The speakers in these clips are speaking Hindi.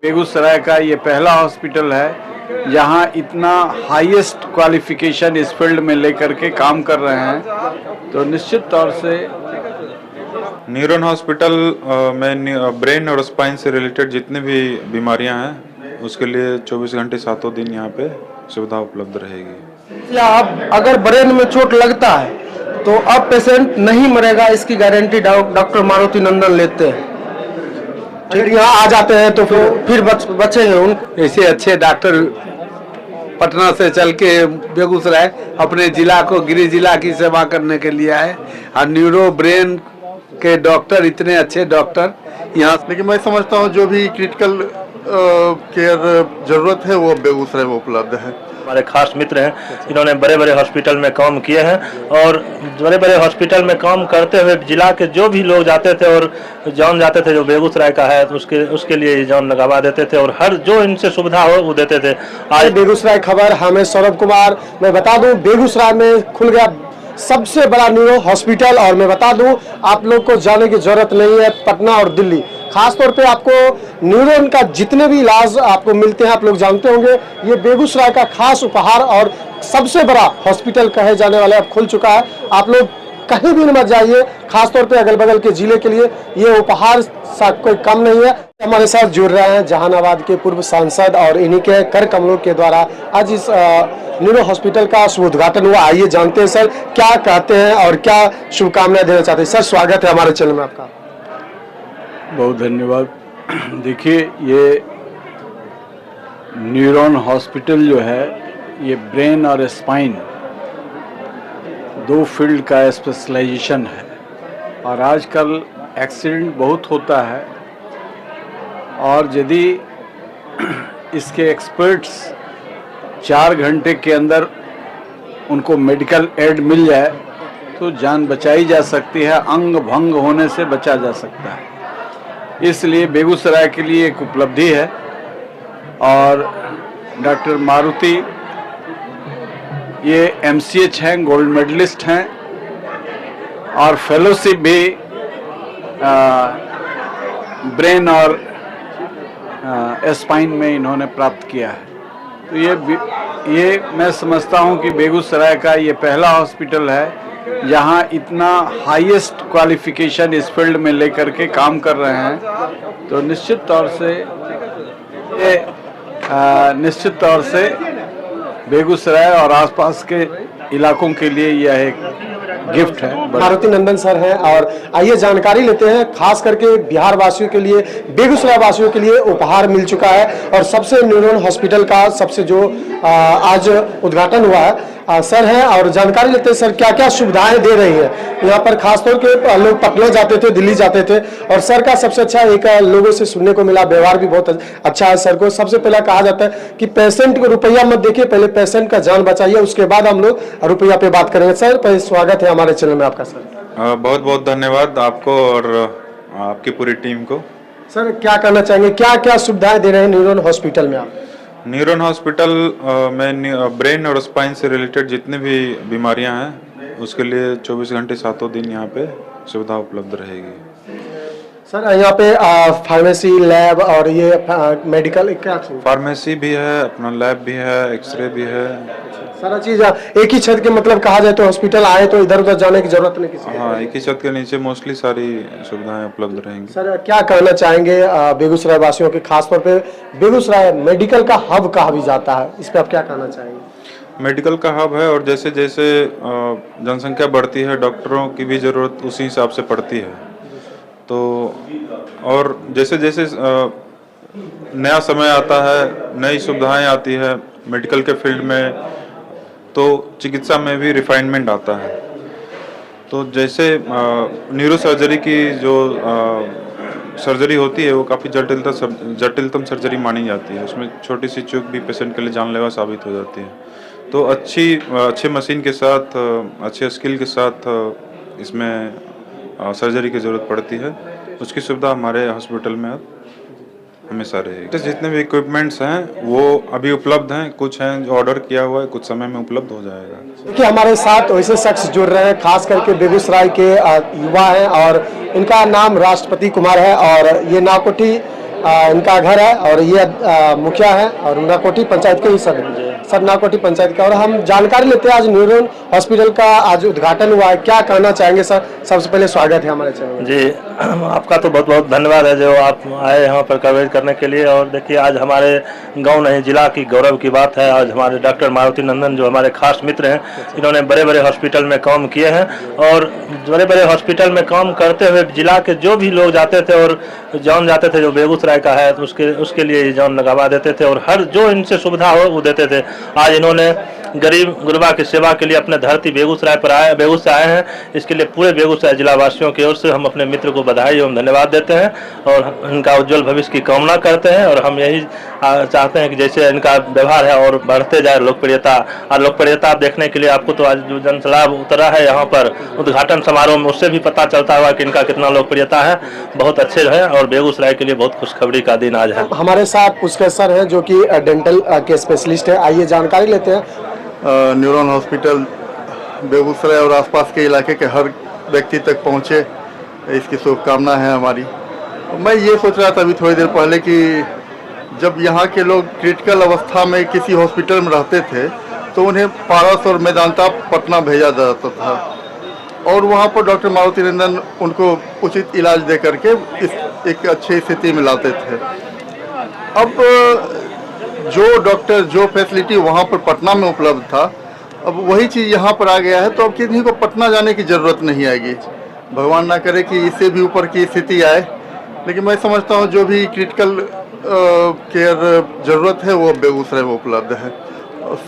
बेगूसराय का ये पहला हॉस्पिटल है जहां इतना हाईएस्ट क्वालिफिकेशन इस फील्ड में लेकर के काम कर रहे हैं, तो निश्चित तौर से न्यूरॉन हॉस्पिटल में ब्रेन और स्पाइन से रिलेटेड जितने भी बीमारियां हैं उसके लिए 24 घंटे सातों दिन यहाँ पे सुविधा उपलब्ध रहेगी। या अब अगर ब्रेन में चोट लगता है तो अब पेशेंट नहीं मरेगा, इसकी गारंटी डॉक्टर मारुति नंदन लेते हैं। ठीक, यहाँ आ जाते हैं तो फिर बचेंगे उनको। ऐसे अच्छे डॉक्टर पटना से चल के बेगूसराय अपने जिला को, गृह जिला की सेवा करने के लिए आए, और न्यूरो ब्रेन के डॉक्टर, इतने अच्छे डॉक्टर यहाँ। लेकिन मैं समझता हूँ जो भी क्रिटिकल केयर जरूरत है वो बेगूसराय में उपलब्ध है। हमारे खास मित्र हैं, इन्होंने बड़े बड़े हॉस्पिटल में काम किए हैं और बड़े बड़े हॉस्पिटल में काम करते हुए जिला के जो भी लोग जाते थे और जान जाते थे जो बेगूसराय का है तो उसके लिए जान लगवा देते थे और हर जो इनसे सुविधा हो वो देते थे। आज बेगूसराय खबर, हमें सौरभ कुमार। मैं बता दूं बेगूसराय में खुल गया सबसे बड़ा न्यूरो हॉस्पिटल, और मैं बता दूं आप लोग को जाने की जरूरत नहीं है पटना और दिल्ली। खासतौर पे आपको न्यूरॉन का जितने भी इलाज आपको मिलते हैं आप लोग जानते होंगे, ये बेगूसराय का खास उपहार और सबसे बड़ा हॉस्पिटल कहे जाने वाला अब खुल चुका है। आप लोग कहीं भी मत जाइए, खासतौर पे अगल बगल के जिले के लिए ये उपहार कोई कम नहीं है। हमारे साथ जुड़ रहे हैं जहानाबाद के पूर्व सांसद और इन्हीं के कर कमलों के द्वारा आज इस न्यूरो हॉस्पिटल का शुभ उद्घाटन हुआ। आइए जानते हैं सर क्या कहते हैं और क्या शुभकामनाएं देना चाहते हैं। सर स्वागत है हमारे चैनल में आपका। बहुत धन्यवाद। देखिए, ये न्यूरॉन हॉस्पिटल जो है ये ब्रेन और स्पाइन दो फील्ड का स्पेशलाइजेशन है, और आजकल एक्सीडेंट बहुत होता है, और यदि इसके एक्सपर्ट्स 4 घंटे के अंदर उनको मेडिकल एड मिल जाए तो जान बचाई जा सकती है, अंग भंग होने से बचा जा सकता है। इसलिए बेगूसराय के लिए एक उपलब्धि है, और डॉक्टर मारुति ये MCH हैं, गोल्ड मेडलिस्ट हैं, और फेलोशिप भी ब्रेन और स्पाइन में इन्होंने प्राप्त किया है। तो ये मैं समझता हूं कि बेगूसराय का ये पहला हॉस्पिटल है जहां इतना हाईएस्ट क्वालिफिकेशन इस फील्ड में लेकर के काम कर रहे हैं, तो निश्चित तौर से बेगूसराय और आसपास के इलाकों के लिए यह एक गिफ्ट है। मारुति नंदन सर हैं, और आइए जानकारी लेते हैं। खास करके बिहार वासियों के लिए, बेगूसराय वासियों के लिए उपहार मिल चुका है, और सबसे न्यूरॉन हॉस्पिटल का सबसे जो आज उद्घाटन हुआ है सर हैं, और जानकारी लेते हैं सर क्या क्या सुविधाएं दे रही है यहाँ पर। खासतौर के लोग पटना जाते थे, दिल्ली जाते थे, और सर का सबसे अच्छा एक लोगों से सुनने को मिला, व्यवहार भी बहुत अच्छा है सर को। सबसे पहले कहा जाता है कि पेशेंट को रुपया मत देखिए, पहले पेशेंट का जान बचाइए, उसके बाद हम लोग रुपया पे बात करेंगे। सर पहले स्वागत है हमारे चैनल में आपका। सर बहुत बहुत धन्यवाद आपको और आपकी पूरी टीम को। सर क्या कहना चाहेंगे, क्या क्या सुविधाएं दे रहे हैं न्यूरॉन हॉस्पिटल में आप? न्यूरॉन हॉस्पिटल में ब्रेन और स्पाइन से रिलेटेड जितने भी बीमारियां हैं उसके लिए 24 घंटे सातों दिन यहाँ पे सुविधा उपलब्ध रहेगी। सर यहाँ पे फार्मेसी, लैब और ये मेडिकल क्या? फार्मेसी भी है, अपना लैब भी है, एक्सरे भी है, सारा चीज एक ही छत के मतलब कहा जाए तो हॉस्पिटल आए तो इधर उधर जाने की जरूरत नहीं किसी। हाँ, एक ही छत के नीचे मोस्टली सारी सुविधाएं उपलब्ध रहेंगी। सर क्या कहना चाहेंगे बेगूसराय वासियों के, खासतौर पे बेगूसराय मेडिकल का हब कहा भी जाता है, इस पे आप क्या कहना चाहेंगे? मेडिकल का हब है, और जैसे जैसे जनसंख्या बढ़ती है डॉक्टरों की भी जरूरत उसी हिसाब से पड़ती है, तो और जैसे जैसे नया समय आता है, नई सुविधाएं आती है मेडिकल के फील्ड में, तो चिकित्सा में भी रिफाइनमेंट आता है। तो जैसे न्यूरो सर्जरी की जो सर्जरी होती है वो काफ़ी जटिलतम सर्जरी मानी जाती है, उसमें छोटी सी चूक भी पेशेंट के लिए जानलेवा साबित हो जाती है। तो अच्छे मशीन के साथ, अच्छे स्किल के साथ इसमें सर्जरी की ज़रूरत पड़ती है, उसकी सुविधा हमारे हॉस्पिटल में हमेशा रहेगी। जितने भी इक्विपमेंट्स हैं वो अभी उपलब्ध हैं, कुछ हैं जो ऑर्डर किया हुआ है, कुछ समय में उपलब्ध हो जाएगा। देखिए हमारे साथ वैसे शख्स जुड़ रहे हैं, खास करके बेगूसराय के युवा हैं, और इनका नाम राष्ट्रपति कुमार है, और ये नावकोठी इनका घर है और ये मुखिया है और नाकोटी पंचायत के ही सर नाकोटी पंचायत का। और हम जानकारी लेते हैं, आज न्यूरॉन हॉस्पिटल का आज उद्घाटन हुआ है, क्या कहना चाहेंगे सर? सबसे पहले स्वागत है हमारे चैनल में। जी, आपका तो बहुत बहुत धन्यवाद है जो आप आए यहाँ पर कवरेज करने के लिए। और देखिए, आज हमारे गांव नहीं जिला की गौरव की बात है। आज हमारे डॉक्टर मारुति नंदन जो हमारे खास मित्र हैं, इन्होंने बड़े बड़े हॉस्पिटल में काम किए हैं और बड़े बड़े हॉस्पिटल में काम करते हुए जिला के जो भी लोग जाते थे और जान जाते थे जो बेगूसराय का है, तो उसके लिए जान लगवा देते थे और हर जो इनसे सुविधा हो वो देते थे। आज इन्होंने गरीब गुरबा की सेवा के लिए अपने धरती बेगूसराय आए हैं। इसके लिए पूरे बेगूसराय जिला वासियों की ओर से हम अपने मित्र को बधाई एवं धन्यवाद देते हैं और इनका उज्जवल भविष्य की कामना करते हैं। और हम यही चाहते हैं कि जैसे इनका व्यवहार है और बढ़ते जाए लोकप्रियता। और लोकप्रियता देखने के लिए आपको तो आज जो जनसलाब उतरा है यहाँ पर उद्घाटन समारोह में, उससे भी पता चलता हुआ कि इनका कितना लोकप्रियता है। बहुत अच्छे है और बेगूसराय के लिए बहुत खुशखबरी का दिन आज है। हमारे साथ पुष्कर सर हैं जो कि डेंटल के स्पेशलिस्ट है, आइए जानकारी लेते हैं। न्यूरॉन हॉस्पिटल बेगूसराय और आसपास के इलाके के हर व्यक्ति तक पहुँचे, इसकी शुभकामना है हमारी। मैं ये सोच रहा था अभी थोड़ी देर पहले कि जब यहाँ के लोग क्रिटिकल अवस्था में किसी हॉस्पिटल में रहते थे तो उन्हें पारस और मेदांता पटना भेजा जाता था और वहाँ पर डॉक्टर मारुति नंदन उनको उचित इलाज दे करके एक अच्छी स्थिति में लाते थे। अब जो डॉक्टर जो फैसिलिटी वहाँ पर पटना में उपलब्ध था, अब वही चीज़ यहाँ पर आ गया है, तो अब किसी को पटना जाने की ज़रूरत नहीं आएगी। भगवान ना करे कि इससे भी ऊपर की स्थिति आए, लेकिन मैं समझता हूँ जो भी क्रिटिकल केयर ज़रूरत है वो बेगूसराय में उपलब्ध है।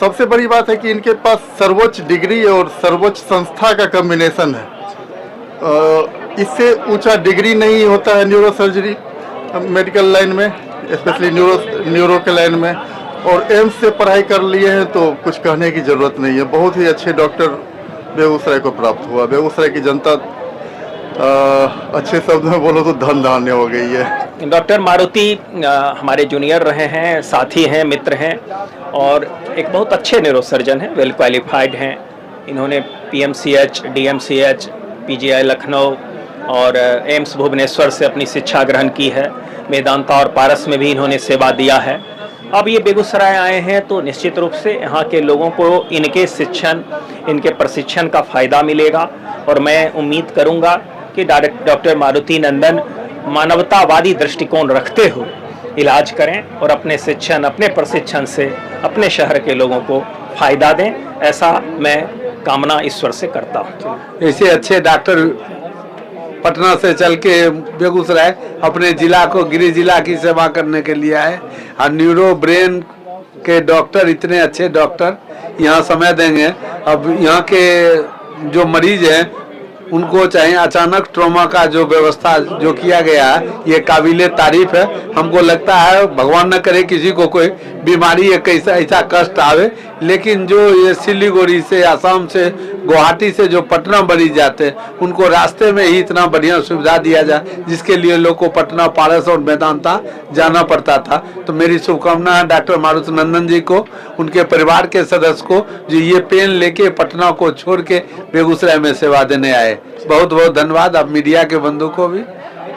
सबसे बड़ी बात है कि इनके पास सर्वोच्च डिग्री और सर्वोच्च संस्था का कॉम्बिनेशन है। इससे ऊंचा डिग्री नहीं होता है न्यूरो सर्जरी मेडिकल लाइन में, स्पेशली न्यूरो के लाइन में। और एम्स से पढ़ाई कर लिए हैं तो कुछ कहने की ज़रूरत नहीं है। बहुत ही अच्छे डॉक्टर बेगूसराय को प्राप्त हुआ। बेगूसराय की जनता अच्छे शब्द में बोलो तो धन धान्य हो गई है। डॉक्टर मारुति हमारे जूनियर रहे हैं, साथी हैं, मित्र हैं और एक बहुत अच्छे न्यूरो सर्जन हैं, वेल क्वालिफाइड हैं। इन्होंने PMCH, DMCH, PGI लखनऊ और एम्स भुवनेश्वर से अपनी शिक्षा ग्रहण की है। मेदांता और पारस में भी इन्होंने सेवा दिया है। अब ये बेगूसराय आए हैं तो निश्चित रूप से यहाँ के लोगों को इनके प्रशिक्षण का फ़ायदा मिलेगा और मैं उम्मीद करूँगा कि डॉक्टर मारुति नंदन मानवतावादी दृष्टिकोण रखते हुए इलाज करें और अपने प्रशिक्षण से अपने शहर के लोगों को फ़ायदा दें, ऐसा मैं कामना ईश्वर से करता हूँ। ऐसे अच्छे डॉक्टर पटना से चल के बेगूसराय अपने जिला को, गृह जिला की सेवा करने के लिए आए और न्यूरो ब्रेन के डॉक्टर, इतने अच्छे डॉक्टर यहाँ समय देंगे। अब यहाँ के जो मरीज हैं उनको चाहे अचानक ट्रॉमा का जो व्यवस्था जो किया गया है ये काबिले तारीफ है। हमको लगता है भगवान न करे किसी को कोई बीमारी या ऐसा कष्ट आवे, लेकिन जो ये सिलीगुड़ी से, आसाम से, गुवाहाटी से जो पटना मरीज जाते हैं उनको रास्ते में ही इतना बढ़िया सुविधा दिया जाए, जिसके लिए लोग को पटना, पारस और मेदांता जाना पड़ता था। तो मेरी शुभकामना है डॉक्टर मारुति नंदन जी को, उनके परिवार के सदस्य को, जो ये पेन लेके पटना को छोड़ के बेगूसराय में सेवा देने आए। बहुत बहुत धन्यवाद। आप मीडिया के बंधु को भी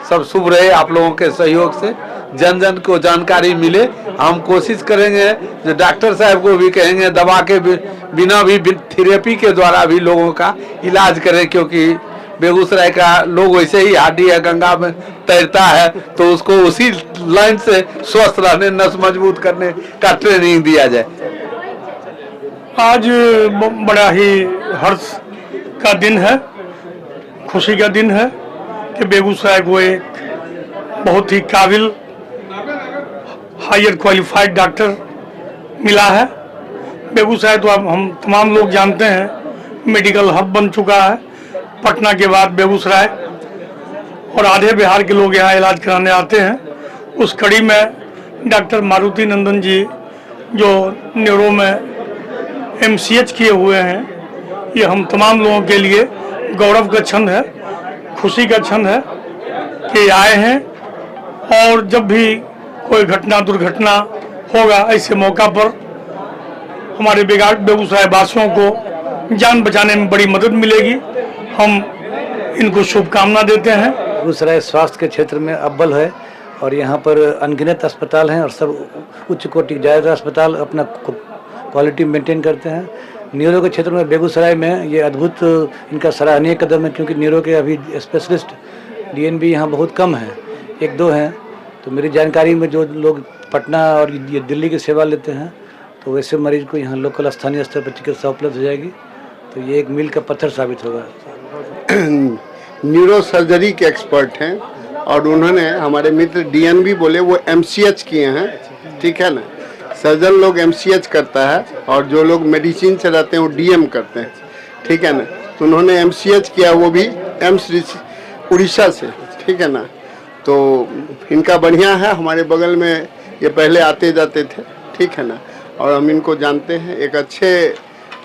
सब शुभ रहे, आप लोगों के सहयोग से जन जन को जानकारी मिले। हम कोशिश करेंगे, जो डॉक्टर साहब को भी कहेंगे दवा के बिना भी थेरेपी के द्वारा भी लोगों का इलाज करें, क्योंकि बेगूसराय का लोग वैसे ही हाडी है, गंगा में तैरता है, तो उसको उसी लाइन से स्वस्थ रहने, नस मजबूत करने का ट्रेनिंग दिया जाए। आज बड़ा ही हर्ष का दिन है, खुशी का दिन है कि बेगूसराय को एक बहुत ही काबिल हायर क्वालिफाइड डॉक्टर मिला है। बेगूसराय तो अब हम तमाम लोग जानते हैं मेडिकल हब बन चुका है। पटना के बाद बेगूसराय और आधे बिहार के लोग यहाँ इलाज कराने आते हैं। उस कड़ी में डॉक्टर मारुति नंदन जी जो न्यूरो में MCH किए हुए हैं, ये हम तमाम लोगों के लिए गौरव का क्षण है, खुशी का क्षण है कि आए हैं। और जब भी कोई घटना दुर्घटना होगा, ऐसे मौका पर हमारे बेगूसराय वासियों को जान बचाने में बड़ी मदद मिलेगी। हम इनको शुभकामना देते हैं। बेगूसराय स्वास्थ्य के क्षेत्र में अव्वल है और यहाँ पर अनगिनत अस्पताल हैं और सब उच्च कोटि ज़्यादातर अस्पताल अपना क्वालिटी मेंटेन करते हैं। न्यूरो के क्षेत्र में बेगूसराय में ये अद्भुत इनका सराहनीय कदम है, क्योंकि न्यूरो के अभी स्पेशलिस्ट डीएनबी यहाँ बहुत कम हैं, 1-2 हैं। तो मेरी जानकारी में जो लोग पटना और ये दिल्ली की सेवा लेते हैं, तो वैसे मरीज को यहाँ लोकल स्थानीय स्तर पर चिकित्सा उपलब्ध हो जाएगी। तो ये एक मील का पत्थर साबित होगा। न्यूरो सर्जरी के एक्सपर्ट हैं और उन्होंने, हमारे मित्र डीएनबी बोले, वो एमसीएच किए हैं, ठीक है ना। सर्जन लोग एमसीएच करता है और जो लोग मेडिसिन से रहते हैं वो डीएम करते हैं, ठीक है ना। तो उन्होंने एमसीएच किया, वो भी एम्स उड़ीसा से, ठीक है ना। तो इनका बढ़िया है, हमारे बगल में ये पहले आते जाते थे, ठीक है ना। और हम इनको जानते हैं, एक अच्छे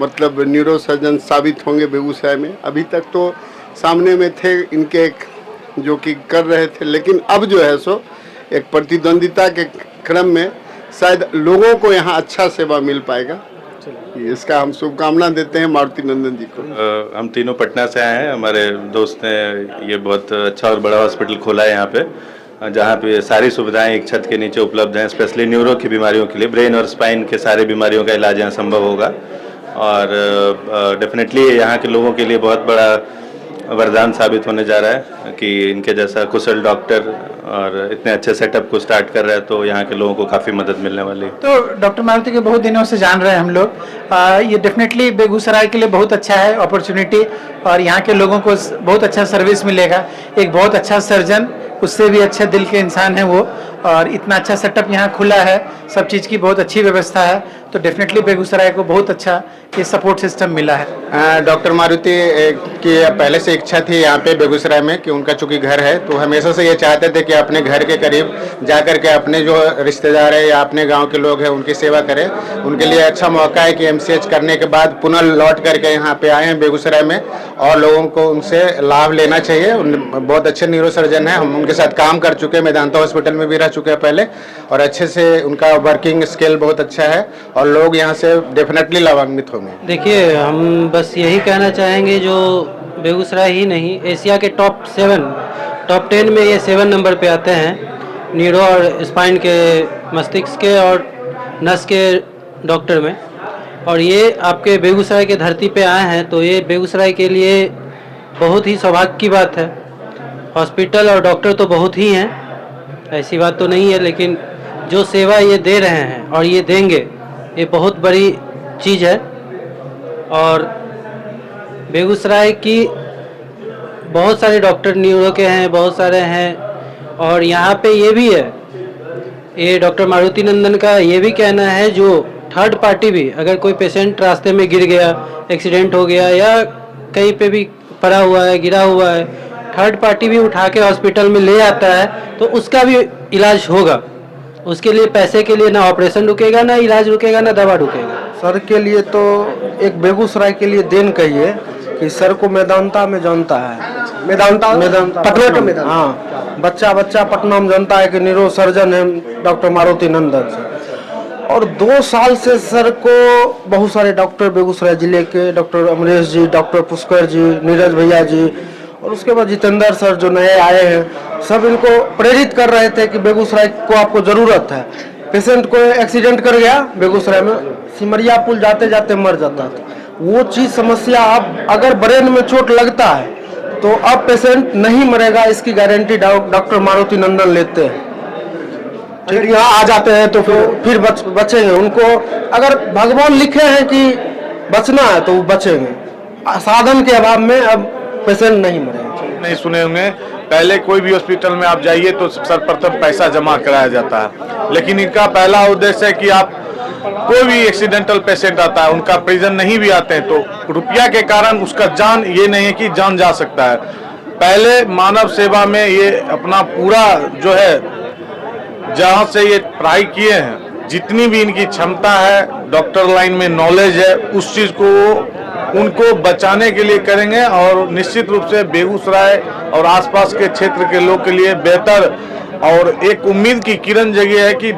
मतलब न्यूरो सर्जन साबित होंगे बेगूसराय में। अभी तक तो सामने में थे इनके एक जो कि कर रहे थे, लेकिन अब जो है सो एक प्रतिद्वंदिता के क्रम में शायद लोगों को यहाँ अच्छा सेवा मिल पाएगा। इसका हम शुभकामना देते हैं मारुति नंदन जी को। हम तीनों पटना से आए हैं। हमारे दोस्त ने ये बहुत अच्छा और बड़ा हॉस्पिटल खोला है यहाँ पे, जहाँ पे सारी सुविधाएं एक छत के नीचे उपलब्ध हैं। स्पेशली न्यूरो की बीमारियों के लिए, ब्रेन और स्पाइन के सारे बीमारियों का इलाज यहाँ संभव होगा। और डेफिनेटली यहाँ के लोगों के लिए बहुत बड़ा वरदान साबित होने जा रहा है कि इनके जैसा कुशल डॉक्टर और इतने अच्छे सेटअप को स्टार्ट कर रहा है, तो यहाँ के लोगों को काफ़ी मदद मिलने वाली है। तो डॉक्टर मारुति के बहुत दिनों से जान रहे हैं हम लोग। ये डेफिनेटली बेगूसराय के लिए बहुत अच्छा है अपॉर्चुनिटी, और यहाँ के लोगों को बहुत अच्छा सर्विस मिलेगा। एक बहुत अच्छा सर्जन, उससे भी अच्छे दिल के इंसान है वो, और इतना अच्छा सेटअप यहाँ खुला है, सब चीज़ की बहुत अच्छी व्यवस्था है। तो डेफिनेटली बेगूसराय को बहुत अच्छा ये सपोर्ट सिस्टम मिला है। डॉक्टर मारुति की पहले से इच्छा थी यहाँ पे बेगूसराय में कि उनका चूंकि घर है, तो हमेशा से ये चाहते थे कि अपने घर के करीब जाकर के अपने जो रिश्तेदार है या अपने गांव के लोग हैं उनकी सेवा करें। उनके लिए अच्छा मौका है कि एमसीएच करने के बाद पुनः लौट करके यहाँ पे आए हैं बेगूसराय में, और लोगों को उनसे लाभ लेना चाहिए। बहुत अच्छे न्यूरो सर्जन हैं, हम उनके साथ काम कर चुके हैं, मेदांता हॉस्पिटल में भी रह चुके हैं पहले, और अच्छे से उनका वर्किंग स्किल बहुत अच्छा है और लोग यहाँ से डेफिनेटली लाभान्वित होंगे। देखिए, हम बस यही कहना चाहेंगे, जो बेगूसराय ही नहीं, एशिया के टॉप 10 में ये 7 नंबर पे आते हैं न्यूरो और स्पाइन के, मस्तिष्क के और नस के डॉक्टर में। और ये आपके बेगूसराय के धरती पे आए हैं, तो ये बेगूसराय के लिए बहुत ही सौभाग्य की बात है। हॉस्पिटल और डॉक्टर तो बहुत ही हैं, ऐसी बात तो नहीं है, लेकिन जो सेवा ये दे रहे हैं और ये देंगे, ये बहुत बड़ी चीज़ है। और बेगूसराय की बहुत सारे डॉक्टर न्यूरो के हैं, बहुत सारे हैं, और यहाँ पे ये भी है, ये डॉक्टर मारुति नंदन का ये भी कहना है, जो थर्ड पार्टी भी, अगर कोई पेशेंट रास्ते में गिर गया, एक्सीडेंट हो गया या कहीं पे भी पड़ा हुआ है, गिरा हुआ है, थर्ड पार्टी भी उठा के हॉस्पिटल में ले आता है, तो उसका भी इलाज होगा। उसके लिए पैसे के लिए ना ऑपरेशन रुकेगा, ना इलाज रुकेगा, ना दवा रुकेगा। सर के लिए तो एक बेगूसराय के लिए देन कहिए कि सर को मेदांता में जानता है, मेदांता पटना का मेदांता, हाँ, बच्चा पटना में जानता है कि न्यूरो सर्जन है डॉक्टर मारुति नंदन से। और 2 साल से सर को बहुत सारे डॉक्टर बेगूसराय जिले के, डॉक्टर अमरेश जी, डॉक्टर पुष्कर जी, नीरज भैया जी, और उसके बाद जितेंद्र सर जो नए आए हैं, सब इनको प्रेरित कर रहे थे कि बेगूसराय को आपको ज़रूरत है। पेशेंट को एक्सीडेंट कर गया बेगूसराय में, सिमरिया पुल जाते जाते मर जाता था, वो चीज़ समस्या अब अगर ब्रेन में चोट लगता है तो अब पेशेंट नहीं मरेगा, इसकी गारंटी डॉक्टर मारुति नंदन लेते हैं। अगर यहाँ आ जाते हैं तो फिर बचेंगे। उनको अगर भगवान लिखे हैं कि बचना है तो वो बचेंगे। साधन के अभाव में अब पेशेंट नहीं मरेंगे। नहीं सुने होंगे, पहले कोई भी हॉस्पिटल में आप जाइए तो सर्वप्रथम पैसा जमा कराया जाता है, लेकिन इनका पहला उद्देश्य है कि आप कोई भी एक्सीडेंटल पेशेंट आता है, उनका परिजन नहीं भी आते हैं, तो रुपया के कारण उसका जान, ये नहीं है कि जान जा सकता है। पहले मानव सेवा में ये अपना पूरा जो है, जहाँ से ये पढ़ाई किए हैं, जितनी भी इनकी क्षमता है, डॉक्टर लाइन में नॉलेज है, उस चीज़ को उनको बचाने के लिए करेंगे। और निश्चित रूप से बेगूसराय और आसपास के क्षेत्र के लोग के लिए बेहतर और एक उम्मीद की किरण जगी है कि